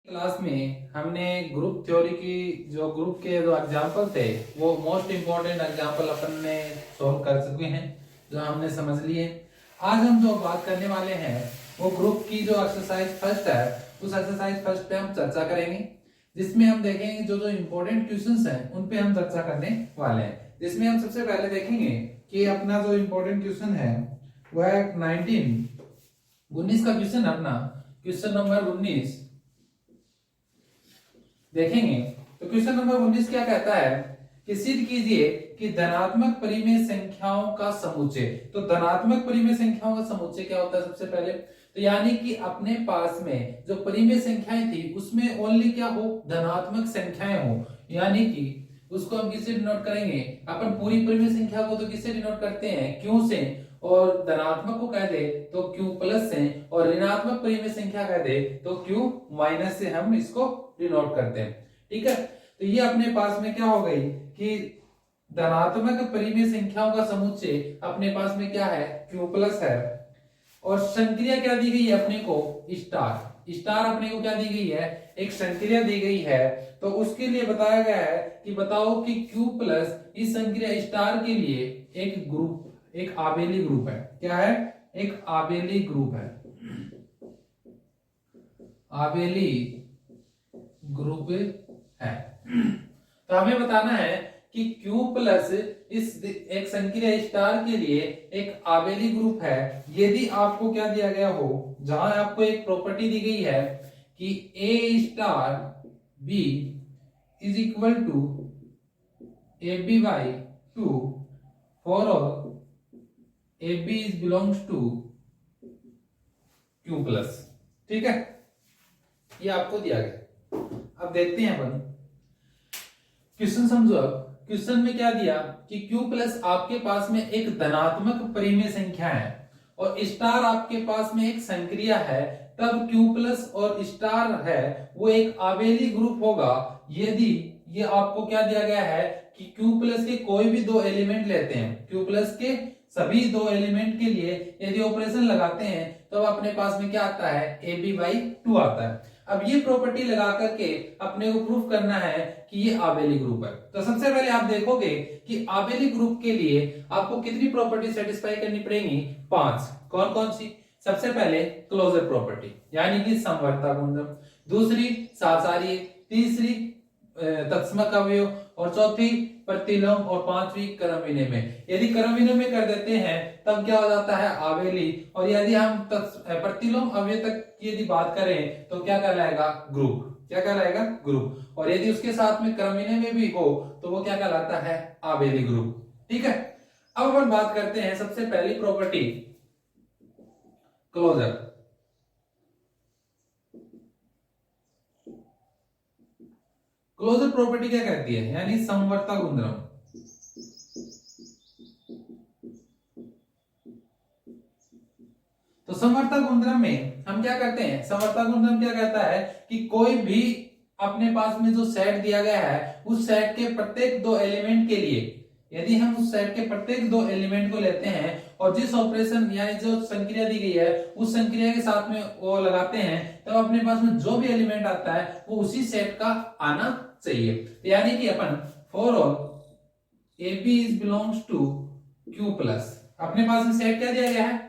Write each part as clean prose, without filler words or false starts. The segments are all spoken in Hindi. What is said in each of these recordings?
क्लास में हमने ग्रुप थ्योरी की ग्रुप के जो एग्जाम्पल थे वो मोस्ट इम्पोर्टेंट एग्जाम्पल अपन ने सॉल्व कर चुके हैं, जो हमने समझ लिए। आज हम जो बात करने वाले हैं वो ग्रुप की जो एक्सरसाइज फर्स्ट है, उस एक्सरसाइज फर्स्ट पे हम चर्चा करेंगे, जिसमें हम देखेंगे जो जो इम्पोर्टेंट क्वेश्चंस हैं उन पे हम चर्चा करने वाले हैं। जिसमें हम सबसे पहले देखेंगे कि अपना जो इम्पोर्टेंट क्वेश्चन है वह है 19 का क्वेश्चन है अपना, क्वेश्चन नंबर 19 देखेंगे। तो क्वेश्चन नंबर 19 क्या कहता है कि सिद्ध कीजिए कि धनात्मक परिमेय संख्याओं का समुच्चय। तो धनात्मक परिमेय संख्याओं का समुच्चय क्या होता है सबसे पहले, तो यानी कि अपने पास में जो परिमेय संख्याएं थी उसमें ओनली क्या हो, धनात्मक संख्याएं हो। यानी कि उसको हम किससे डिनोट करेंगे, अपन पूरी परिमेय संख्या को तो किससे डिनोट करते हैं, क्यू से, और धनात्मक को कह दे तो क्यू प्लस से, और ऋणात्मक परिमेय संख्या कह दे तो क्यू माइनस से हम इसको डिनोट करते हैं। ठीक है, तो ये अपने पास में क्या हो गई कि धनात्मक परिमेय संख्याओं का समुच्चय अपने पास में क्या है, क्यू प्लस है, और संक्रिया क्या दी गई है अपने को, स्टार। स्टार अपने को क्या दी गई है, एक संक्रिया दी गई है। तो उसके लिए बताया गया है कि बताओ कि क्यू प्लस इस संक्रिया स्टार के लिए एक ग्रुप, एक आबेली ग्रुप है। क्या है, एक आबेली ग्रुप है, आबेली ग्रुप है। तो हमें बताना है कि Q प्लस इस एक संक्रिया स्टार के लिए एक आबेली ग्रुप है। यदि आपको क्या दिया गया हो, जहां आपको एक प्रॉपर्टी दी गई है कि A star B is equal to AB by 2 for AB is belongs to Q plus. ठीक है, ये आपको दिया गया। अब देखते हैं अपन क्वेश्चन समझो। अब क्वेश्चन में क्या दिया कि Q प्लस आपके पास में एक धनात्मक परिमेय संख्या है और स्टार आपके पास में एक संक्रिया है, तब Q प्लस और स्टार है वो एक आबेली ग्रुप होगा यदि ये आपको क्या दिया गया है कि Q प्लस के कोई भी दो एलिमेंट लेते हैं, Q प्लस के सभी दो एलिमेंट के लिए यदि ऑपरेशन लगाते हैं तो अपने पास में क्या आता है, AB बाई 2 आता है। अब ये प्रॉपर्टी लगा करके अपने को प्रूफ करना है कि ये आबेली ग्रुप है। तो सबसे पहले आप देखोगे कि आबेली ग्रुप के लिए आपको कितनी प्रॉपर्टी सेटिस्फाई करनी पड़ेगी, 5। कौन कौन सी, सबसे पहले क्लोजर प्रॉपर्टी यानी कि समवर्ती गुणधर्म, दूसरी साचार्य, तीसरी तत्समक अवयव, और चौथी प्रतिलोम, और पांचवी क्रम विनिमय। यदि क्रम विनिमय कर देते हैं तब क्या हो जाता है, आबेली। और यदि हम प्रतिलोम अवयव तक की यदि बात करें तो क्या कहलाएगा, ग्रुप। क्या कहलाएगा, ग्रुप। और यदि उसके साथ में क्रम विनिमय भी हो तो वो क्या कहलाता है, आबेली ग्रुप। ठीक है, अब अपन बात करते हैं सबसे पहली प्रॉपर्टी क्लोजर। क्लोजर प्रॉपर्टी क्या कहती है, यानी समवर्ती गुणधर्म। तो समवर्ती गुणधर्म में हम क्या करते हैं, समवर्ती गुणधर्म क्या कहता है कि कोई भी अपने पास में जो सेट दिया गया है उस सेट के प्रत्येक दो एलिमेंट के लिए, यदि हम उस सेट के प्रत्येक दो एलिमेंट को लेते हैं और जिस ऑपरेशन यानी जो संक्रिया दी गई है उस संक्रिया के साथ में वो लगाते हैं, तब अपने पास में जो भी एलिमेंट आता है वो उसी सेट का आना चाहिए। यानी कि अपन for all AB is belongs to Q plus, अपने पास में सेट क्या दिया गया है,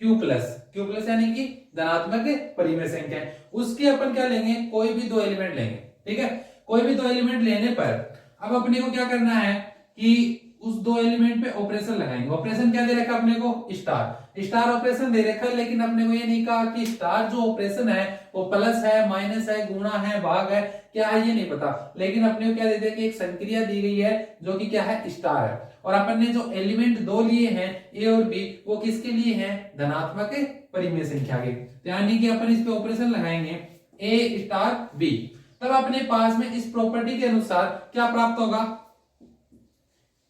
Q प्लस। Q प्लस यानी कि धनात्मक परिमेय संख्या है, उसके अपन क्या लेंगे, कोई भी दो एलिमेंट लेंगे। ठीक है, कोई भी दो एलिमेंट लेने पर अब अपने को क्या करना है कि उस दो एलिमेंट पे ऑपरेशन लगाएंगे। ऑपरेशन क्या दे रखा अपने को, स्टार। स्टार ऑपरेशन दे रखा है, लेकिन अपने को ये नहीं कहा कि स्टार जो ऑपरेशन है वो प्लस है, माइनस है, गुणा है, भाग है, क्या है ये नहीं पता। लेकिन अपने को क्या देते हैं कि एक संक्रिया दी गई है जो कि क्या है, स्टार है। और अपन ने जो एलिमेंट दो लिए हैं ए और बी, वो किसके लिए हैं, धनात्मक परिमेय संख्या के। यानी कि अपन इस पे ऑपरेशन लगाएंगे ए स्टार बी, तब अपने पास में इस प्रॉपर्टी के अनुसार क्या प्राप्त होगा,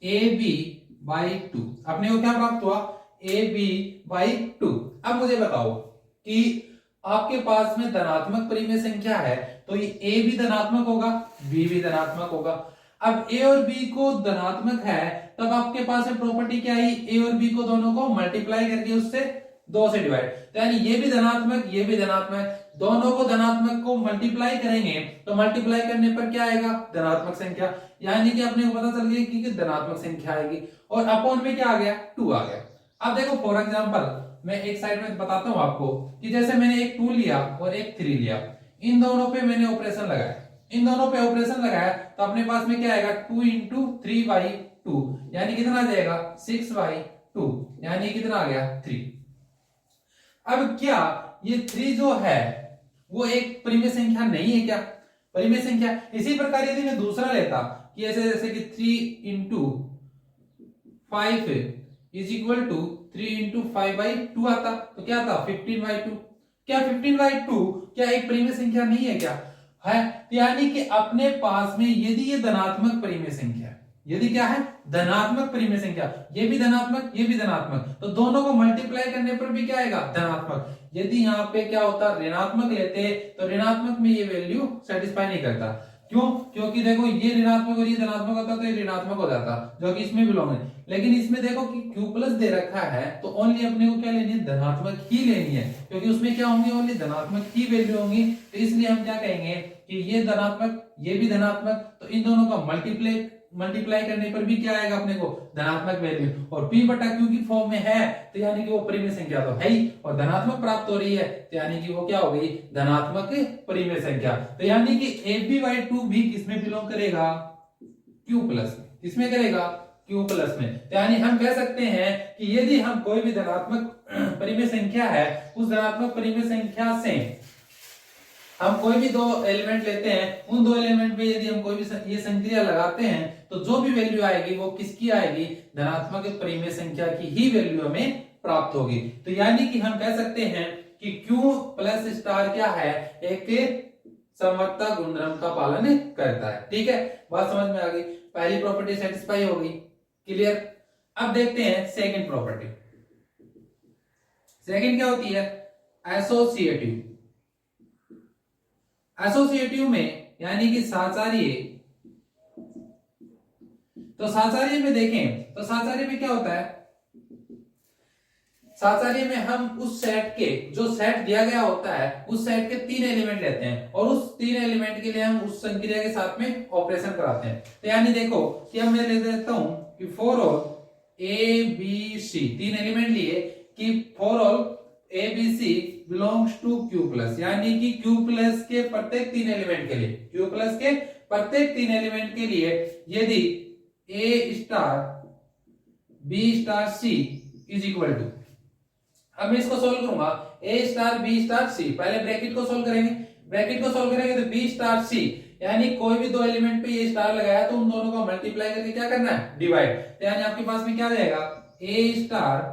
AB बाई 2। अपने को क्या प्राप्त हुआ, AB बाई 2। अब मुझे बताओ कि आपके पास में धनात्मक परिमेय संख्या है तो ये A भी धनात्मक होगा, B भी धनात्मक होगा। अब A और B को धनात्मक है तब आपके पास में प्रॉपर्टी क्या आई, A और B को दोनों को मल्टीप्लाई करके उससे 2 से डिवाइड, तो यानी ये भी धनात्मक ये भी धनात्मक, दोनों को धनात्मक को मल्टीप्लाई करेंगे तो मल्टीप्लाई करने पर क्या आएगा, धनात्मक संख्या, यानी कि अपने को पता चल गया कि धनात्मक संख्या आएगी, और अपॉन में क्या आ गया, 2 आ गया। अब देखो फॉर एग्जांपल मैं एक साइड में बताता हूं आपको कि जैसे मैंने एक 2 लिया और एक 3 लिया, इन दोनों पे मैंने ऑपरेशन लगाया, इन दोनों पे ऑपरेशन लगाया तो अपने पास में क्या आएगा, 2 इंटू 3/2 यानी कितना आ जाएगा, 6/2 यानी कितना आ गया, 3। अब क्या ये 3 जो है वो एक परिमेय संख्या नहीं है क्या, परिमेय संख्या। इसी प्रकार यदि मैं दूसरा लेता कि ऐसे जैसे कि 3 into 5 is equal to 3 into 5/2 आता, तो क्या था, 15/2। क्या 15/2 क्या एक परिमेय संख्या नहीं है क्या, है। यानी कि अपने पास में यदि ये धनात्मक परिमेय संख्या है, यदि क्या है, धनात्मक परिमेय संख्या, ये भी धनात्मक ये भी धनात्मक, तो दोनों को मल्टीप्लाई करने पर भी क्या आएगा, धनात्मक। यदि यहाँ पे क्या होता, ऋणात्मक लेते तो ऋणात्मक में ये वैल्यू सेटिस्फाई नहीं करता। क्यों, क्योंकि देखो ये ऋणात्मक और ये धनात्मक होता तो ये ऋणात्मक हो जाता, जो कि इसमें बिलोंग है। लेकिन इसमें देखो कि Q प्लस दे रखा है तो ओनली अपने को क्या लेनी है, धनात्मक ही लेनी है, क्योंकि उसमें क्या होंगी, ओनली धनात्मक ही वैल्यू होंगी। तो इसलिए हम क्या कहेंगे कि ये धनात्मक ये भी धनात्मक, तो इन दोनों का मल्टीप्लाई करने पर भी क्या आएगा अपने को, धनात्मक वैल्यू। और P बटा Q की फॉर्म में है तो यानी कि वो परिमेय संख्या तो है ही, और धनात्मक प्राप्त हो रही है तो यानी कि वो क्या हो गई, धनात्मक परिमेय संख्या। तो यानी कि AB/2 भी किसमें बिलोंग करेगा, Q प्लस में। किसमें करेगा, Q प्लस में। तो यानी हम कह सकते हैं कि यदि हम कोई भी धनात्मक परिमेय संख्या है, उस धनात्मक परिमेय संख्या से हम कोई भी 2 एलिमेंट लेते हैं, उन 2 एलिमेंट पे यदि हम कोई भी ये संक्रिया लगाते हैं तो जो भी वैल्यू आएगी वो किसकी आएगी, धनात्मक परिमेय संख्या की ही वैल्यू हमें प्राप्त होगी। तो यानी कि हम कह सकते हैं कि Q प्लस स्टार क्या है, एक समवर्तक गुणधर्म का पालन करता है। ठीक है, बात समझ में आ गई, पहली प्रॉपर्टी सेटिस्फाई हो गई, क्लियर। अब देखते हैं सेकंड प्रॉपर्टी। सेकंड क्या होती है, एसोसिएटिव। एसोसिएटिव में यानी कि साचार्य, तो साचार्य में देखें तो साचार्य में क्या होता है, साचार्य में हम उस सेट के, जो सेट दिया गया होता है उस सेट के 3 एलिमेंट लेते हैं और उस 3 एलिमेंट के लिए हम उस संक्रिया के साथ में ऑपरेशन कराते हैं। तो यानी देखो कि हम मैं ले देता हूं कि फॉर ऑल ABC, 3 एलिमेंट लिए कि for all ABC belongs to Q plus, यानी कि Q प्लस के प्रत्येक 3 एलिमेंट के लिए, Q प्लस के प्रत्येक 3 एलिमेंट के लिए यदि A star B star C is equal to, अब मैं इसको सोल्व करूंगा, A star B star C, पहले ब्रैकेट को सोल्व करेंगे, ब्रैकेट को सोल्व करेंगे तो B स्टार C, यानी कोई भी 2 एलिमेंट पे ये स्टार लगाया तो उन दोनों को मल्टीप्लाई करके क्या करना है, डिवाइड। तो यानी आपके पास में क्या आ जाएगा, A स्टार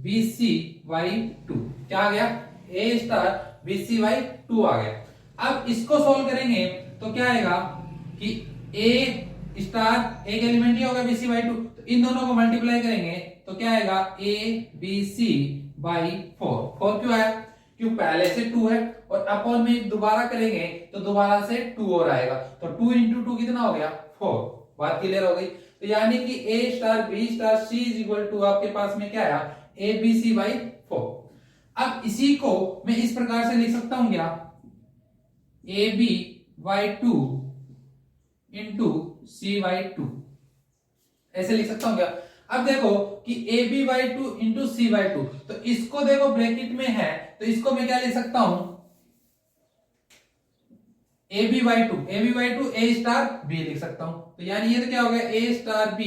BC/2, क्या आ गया, A स्टार BC/2 आ गया। अब इसको सोल्व करेंगे तो क्या आएगा कि A स्टार एक एलिमेंट ही होगा BC/2, तो इन दोनों को मल्टीप्लाई करेंगे तो क्या आएगा, ABC/4। 4 क्यों आया, क्यों पहले से 2 है, और अपॉन में दोबारा करेंगे तो दोबारा से 2 और आएगा, तो 2 इंटू 2 कितना हो गया, 4। बात क्लियर हो गई। तो यानी कि A star B star C is equal to आपके पास में क्या आया, ABC/4। अब इसी को मैं इस प्रकार से लिख सकता हूं क्या, AB/2 इंटू C/2, ऐसे लिख सकता हूं क्या। अब देखो कि AB/2 इंटू C/2, तो इसको देखो ब्रैकेट में है तो इसको मैं क्या लिख सकता हूं, AB/2 A स्टार B लिख सकता हूं। तो यानी ये तो क्या हो गया, A स्टार B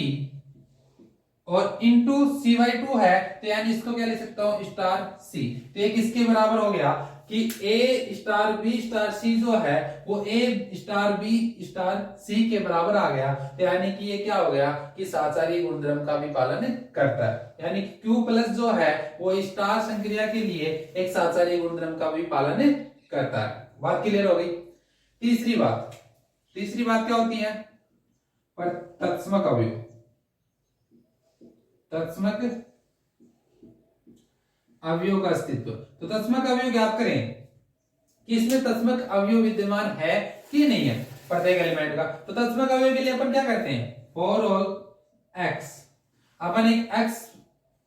और इंटू C/2 है तो यानी इसको क्या लिख सकता हूं, स्टार C। तो ये किसके बराबर हो गया कि A star B star C जो है वो A star B star C के बराबर आ गया। तो यानी कि ये क्या हो गया कि साचार्य गुणधर्म का भी पालन करता है, यानी कि Q प्लस जो है वो स्टार संक्रिया के लिए एक साचार्य गुणधर्म का भी पालन करता है। बात क्लियर हो गई। तीसरी बात क्या होती है, पर तत्समक अवयव। तत्समक अवयव का अस्तित्व, तो तत्समक अवयव ज्ञात करें कि इसमें तत्समक अवयव विद्यमान है कि नहीं है प्रत्येक एलिमेंट का। तो तत्समक अवयव के लिए अपन क्या करते हैं, फॉर ऑल x, अपन एक x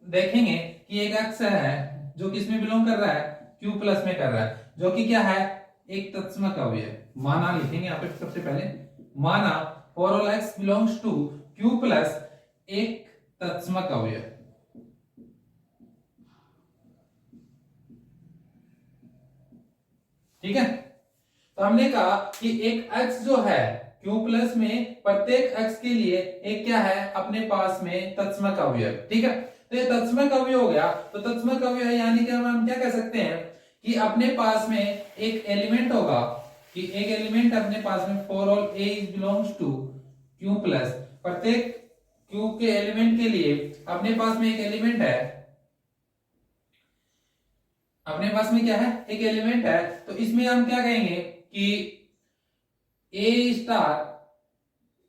देखेंगे कि एक x है जो किसमें बिलोंग कर रहा है, Q प्लस में कर रहा है। जो कि क्या है, एक तत्समक अवयव। माना लिखेंगे यहाँ पे सबसे पहले, माना for all x belongs to Q plus एक तत्समक अवयव। ठीक है, तो हमने कहा कि एक x जो है Q प्लस में प्रत्येक x के लिए एक क्या है अपने पास में तत्समक अवयव। ठीक है, तो ये तत्समक अवयव हो गया। तो तत्समक अवयव यानी कि हम क्या कह सकते हैं कि अपने पास में एक एलिमेंट होगा, कि एक एलिमेंट अपने पास में for all a belongs to Q plus, प्रत्येक Q के एलिमेंट के लिए अपने पास में एक एलिमेंट है, अपने पास में क्या है, एक एलिमेंट है। तो इसमें हम क्या कहेंगे कि a star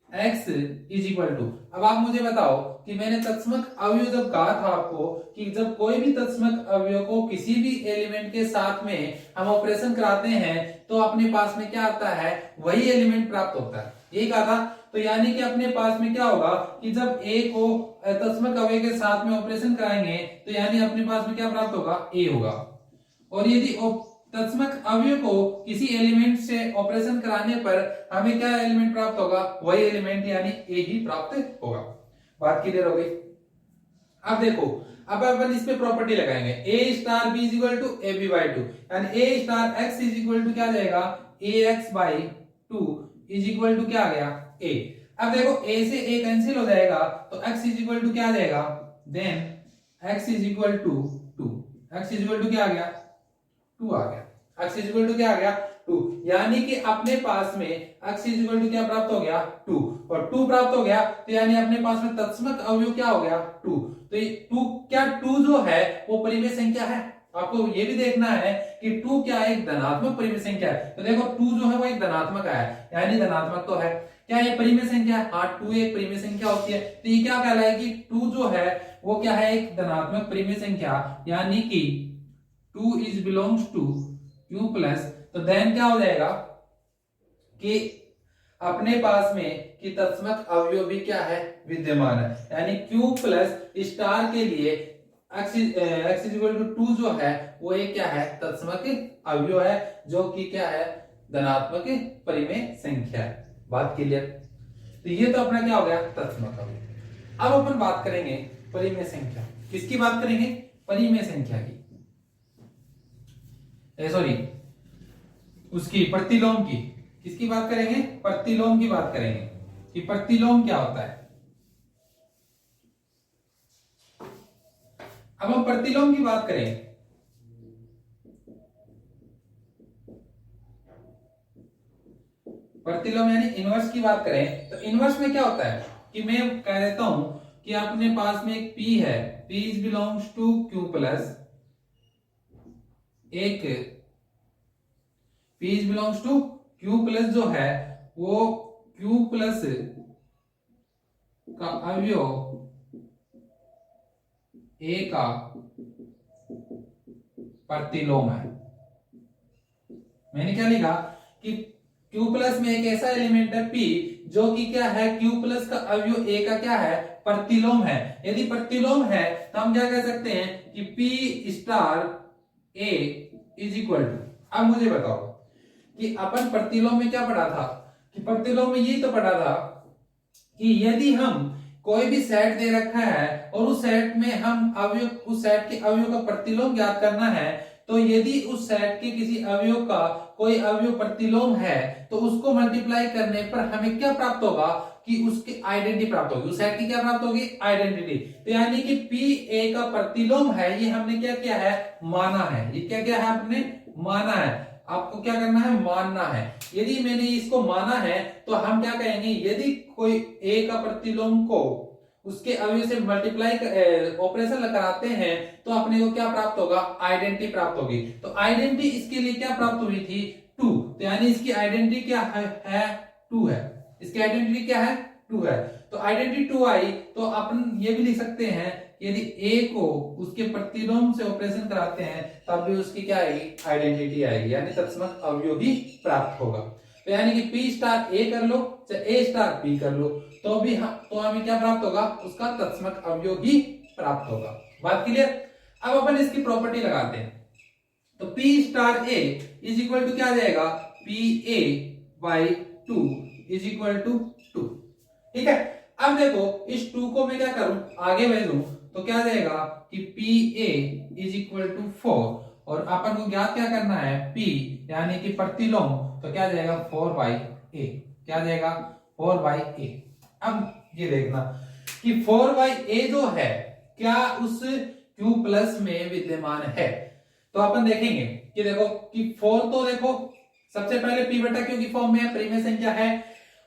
x is equal to, अब आप मुझे बताओ कि मैंने तत्समक अवयव जब कहा था आपको कि जब कोई भी तत्समक अवयव को किसी भी एलिमेंट के साथ में हम ऑपरेशन कराते हैं तो अपने पास में क्या आता है, वही एलिमेंट प्राप्त होता है, यही कहा था। तो यानी कि अपने पास में क्या होगा कि जब a को तत्समक अवयव के साथ में ऑपरेशन कराएंगे तो यानी अपने पास में क्या प्राप्त होगा, a होगा। और यदि तत्समक अवयव को किसी एलिमेंट से ऑपरेशन कराने पर हमें क्या एलिमेंट प्राप्त होगा, वही एलिमेंट यानी ए ही प्राप्त होगा। बात क्लियर हो गई। अब देखो, अब अपन इस पे प्रॉपर्टी लगाएंगे, A star B is equal to A B by two, यानी A star x is equal to क्या जाएगा, A x by two is equal to क्या आ गया, ए। अब देखो ए से ए कैंसिल हो जाएगा तो एक्स इज इक्वल टू क्या आ जाएगा, then x is equal to two, x is equal to क्या आ गया, 2 आ गया। x इज इक्वल टू क्या आ गया, 2, यानी कि अपने पास में x इज इक्वल टू क्या प्राप्त हो गया, 2, और 2 प्राप्त हो गया तो यानी अपने पास में तत्समक अवयव क्या हो गया, 2। तो ये 2 क्या, 2 जो है वो परिमेय संख्या है। आपको ये भी देखना है कि 2 क्या है, एक धनात्मक परिमेय संख्या है। तो देखो 2 जो है वो एक धनात्मक है, यानी धनात्मक तो है। क्या ये परिमेय संख्या है, हाँ 2 एक परिमेय संख्या होती है। तो ये क्या कहलाएगी, 2 जो है वो क्या है, एक धनात्मक परिमेय संख्या, यानी कि 2 is belongs to Q plus. तो देन क्या हो जाएगा कि अपने पास में कि तत्समक अवयव भी क्या है, विद्यमान है, यानी Q प्लस स्टार के लिए x इज इक्वल टू 2 जो है वो एक क्या है, तत्समक अवयव है, जो कि क्या है, धनात्मक परिमेय संख्या है। बात क्लियर। तो ये तो अपना क्या हो गया, तत्समक अवयव। अब अपन बात करेंगे परिमेय संख्या, किसकी बात करेंगे, परिमेय संख्या की, सॉरी उसकी प्रतिलोम की। किसकी बात करेंगे, प्रतिलोम की बात करेंगे कि प्रतिलोम क्या होता है। अब हम प्रतिलोम की बात करें, प्रतिलोम यानी इनवर्स की बात करें तो इनवर्स में क्या होता है कि मैं कह देता हूं कि अपने पास में एक P है, P is belongs to Q plus, एक P is belongs to Q plus जो है वो Q प्लस का अवयव A का प्रतिलोम है। मैंने क्या लिखा कि Q प्लस में एक ऐसा एलिमेंट है P जो कि क्या है, Q प्लस का अवयव A का क्या है, प्रतिलोम है। यदि प्रतिलोम है तो हम क्या कह सकते हैं कि P star A is equal to, अब मुझे बताओ कि अपन प्रतिलोम में क्या पढ़ा था, कि प्रतिलोम में ये तो पढ़ा था कि यदि हम कोई भी सेट दे रखा है और उस सेट में हम अवयव, उस सेट के अवयव का प्रतिलोम ज्ञात करना है, तो यदि उस सेट के किसी अवयव का कोई अवयव प्रतिलोम है तो उसको मल्टीप्लाई करने पर हमें क्या प्राप्त होगा कि उसकी आइडेंटिटी प्राप्त होगी, उस सेट की क्या प्राप्त होगी, आइडेंटिटी। तो यानी कि P A का प्रतिलोम है, ये हमने क्या किया है, माना है। ये क्या क्या है, आपने माना है। आपको क्या करना है, मानना है। यदि मैंने इसको माना है तो हम क्या कहेंगे, यदि कोई A का प्रतिलोम को उसके अवयव से मल्टीप्लाई ऑपरेशन कराते हैं तो अपने को क्या प्राप्त होगा, आइडेंटिटी प्राप्त होगी। तो आइडेंटिटी इसके लिए क्या प्राप्त हुई थी, 2। तो यानी इसकी आइडेंटिटी क्या है 2 है। इसकी आइडेंटिटी क्या है, 2 है। तो आइडेंटिटी 2 आई तो अपन ये भी लिख सकते हैं यदि A को उसके प्रतिलोम से ऑपरेशन कराते हैं तब भी उसकी क्या आएगी, आइडेंटिटी आएगी, यानी तत्समक अवयव भी प्राप्त होगा। तो यानी कि P स्टार A कर लो चाहे A स्टार P कर लो तो भी तो हमें क्या प्राप्त होगा, उसका तत्समक अवयव भी प्राप्त होगा। बात क्लियर। अब अपन इसकी प्रॉपर्टी लगाते हैं तो P star A is equal to क्या आ जाएगा, PA by 2 is equal to 2। ठीक है, अब देखो इस 2 को मैं क्या करूं, आगे भेजूं तो क्या आ जाएगा कि PA इज इक्वल टू 4, और अपन को ज्ञात क्या करना है, P यानी कि प्रतिलोम, तो क्या आ जाएगा 4 बाई A, क्या आ जाएगा 4 बाई A। अब ये देखना कि 4 बाई A जो है क्या उस Q प्लस में विद्यमान है, तो अपन देखेंगे कि देखो कि 4 तो देखो सबसे पहले P बटा Q की फॉर्म में है, परिमेय संख्या है,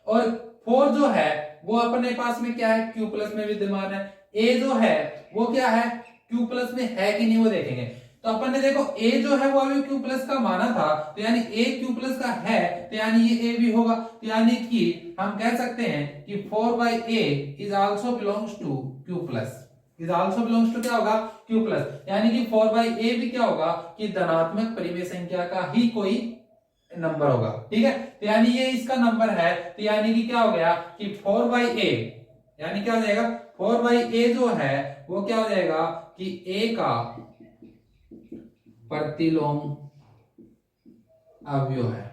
और 4 जो है वो अपने पास में क्या है, Q प्लस में विद्यमान है। A जो है वो क्या है, Q प्लस में है कि नहीं वो देखेंगे। तो अपन ने देखो A जो है वो अभी Q प्लस का माना था, तो यानी A Q प्लस का है, तो यानी ये A भी होगा, तो यानी कि हम कह सकते हैं कि 4 by A is also belongs to Q plus, is also belongs to क्या होगा, Q plus, यानी कि 4 by A भी क्या होगा कि धनात्मक परिमेय संख्या का ही कोई नंबर होगा। ठीक है, तो यानी ये इसका नंबर है, तो यानी कि क्या हो गया कि 4 by A, यानी क्या हो जाएगा 4 by A जो है वो क्या हो जाएगा कि A का प्रतिलोम अवयव है।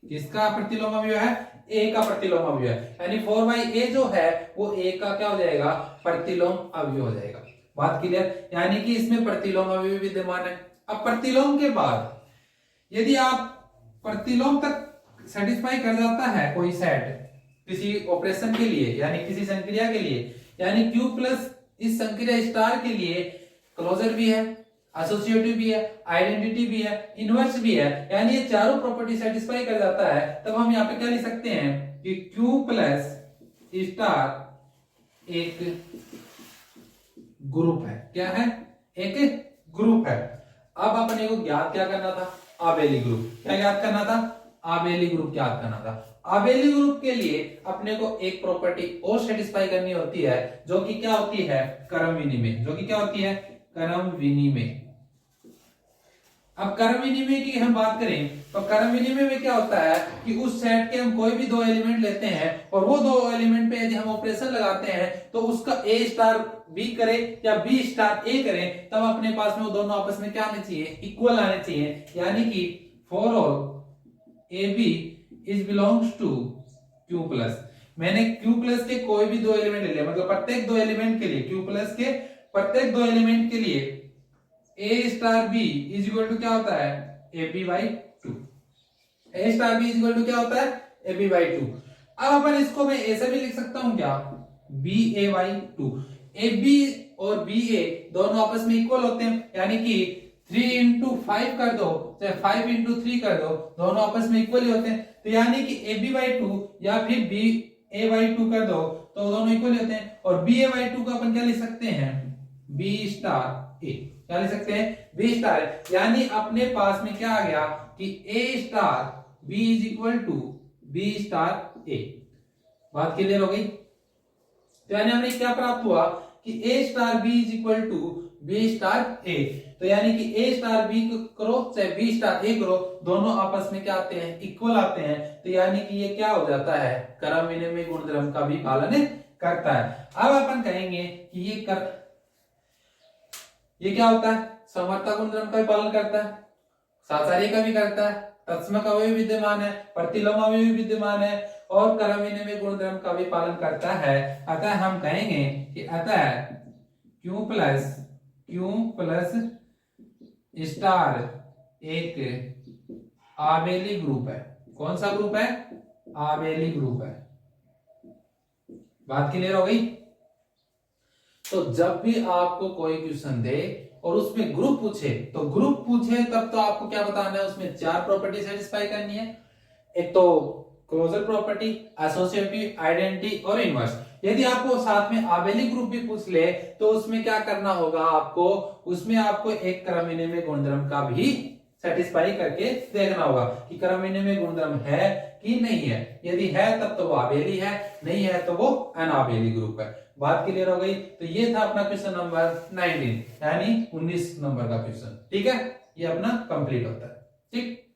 किसका प्रतिलोम अवयव है, A का प्रतिलोम अवयव है, यानी 4 by A जो है वो A का क्या हो जाएगा, प्रतिलोम अवयव हो जाएगा। बात क्लियर, यानी कि इसमें प्रतिलोम अवयव विद्यमान है। अब प्रतिलोम के बाद यदि आप प्रतिलोम तक सेटिस्फाई कर जाता है कोई सेट किसी ऑपरेशन के लिए, यानी किसी संक्रिया के लिए, यानी Q प्लस इस संक्रिया स्टार के लिए क्लोजर भी है, एसोसिएटिव भी है, आइडेंटिटी भी है, इनवर्स भी है, यानी ये चारों प्रॉपर्टी सेटिस्फाई कर जाता है, तब हम यहाँ पे क्या लिख सकते हैं कि Q प्लस स्टार एक ग्रुप है। क्या है, एक ग्रुप है। अब अपने को ज्ञात क्या करना था, आबेली ग्रुप। क्या ज्ञात करना था, आबेली ग्रुप ज्ञात करना था। आबेली ग्रुप के लिए अपने को एक प्रॉपर्टी और सेटिस्फाई करनी होती है, जो कि क्या होती है, क्रम विनिमय, जो कि क्या होती है, क्रम विनिमय। अब क्रम विनिमय की हम बात करें तो क्रम विनिमय में क्या होता है कि उस सेट के हम कोई भी दो एलिमेंट लेते हैं और वो दो एलिमेंट पे यदि हम ऑपरेशन लगाते हैं तो उसका A स्टार B करे या B स्टार A करे, तब अपने पास में वो दोनों आपस में क्या आने चाहिए, इक्वल आने चाहिए। यानी कि for all AB is belongs to Q plus, मैंने Q प्लस के कोई भी दो एलिमेंट ले लिया, मतलब प्रत्येक दो एलिमेंट के लिए, Q प्लस के प्रत्येक दो एलिमेंट के लिए A star B is equal to क्या होता है, AB by 2। A star B is equal to क्या होता है, AB बाई 2। अब अपन इसको मैं ऐसे भी लिख सकता हूं क्या, BA बाई 2। AB और BA दोनों आपस में इक्वल होते हैं, यानी कि 3 इंटू 5 कर दो चाहे 5 इंटू 3 कर दो, दोनों आपस में इक्वल ही होते हैं। तो यानी कि AB बाई 2 या फिर BA बाई 2 कर दो तो दोनों इक्वल होते हैं, और BA बाई 2 को अपन क्या लिख सकते हैं, B स्टार A। क्या लिख सकते हैं, B स्टार। यानी अपने पास में क्या आ गया कि A star B is equal to B star A। बात क्लियर हो गई। तो यानी हमने क्या प्राप्त हुआ कि A star B is equal to B star A। तो यानी कि A स्टार B करो चाहे B स्टार A करो, दोनों आपस में क्या आते हैं, इक्वल आते हैं। तो यानी कि ये क्या हो जाता है, क्रम विनिमय गुणधर्म का भी पालन करता है। अब अपन कहेंगे कि ये क्या होता है, समवर्ती गुणधर्म का भी पालन करता है, साचार्य का भी करता है, तत्समक अवयव विद्यमान है, प्रतिलोम अवयव विद्यमान है, और क्रम विनिमय गुणधर्म का भी पालन करता है। अतः हम कहेंगे कि अतः Q प्लस स्टार एक आबेली ग्रुप है। कौन सा ग्रुप है, आबेली ग्रुप है। बात क्लियर हो गई। तो जब भी आपको कोई क्वेश्चन दे और उसमें ग्रुप पूछे, तो ग्रुप पूछे तब तो आपको क्या बताना है, उसमें चार प्रॉपर्टी सेटिस्फाई करनी है। एक तो क्लोजर प्रॉपर्टी, एसोसिएटिव, आइडेंटिटी और इनवर्स। यदि आपको साथ में आबेली ग्रुप भी पूछ ले तो उसमें क्या करना होगा, आपको उसमें आपको एक क्रम विनिमय गुणधर्म का भी सेटिस्फाई करके देखना होगा कि क्रम विनिमय गुणधर्म है कि नहीं है। यदि है तब तो वो आबेली है, नहीं है तो वो अनाबेली ग्रुप है। बात क्लियर हो गई। तो ये था अपना क्वेश्चन नंबर 19 यानी 19 नंबर का क्वेश्चन। ठीक है, ये अपना कंप्लीट होता है। ठीक।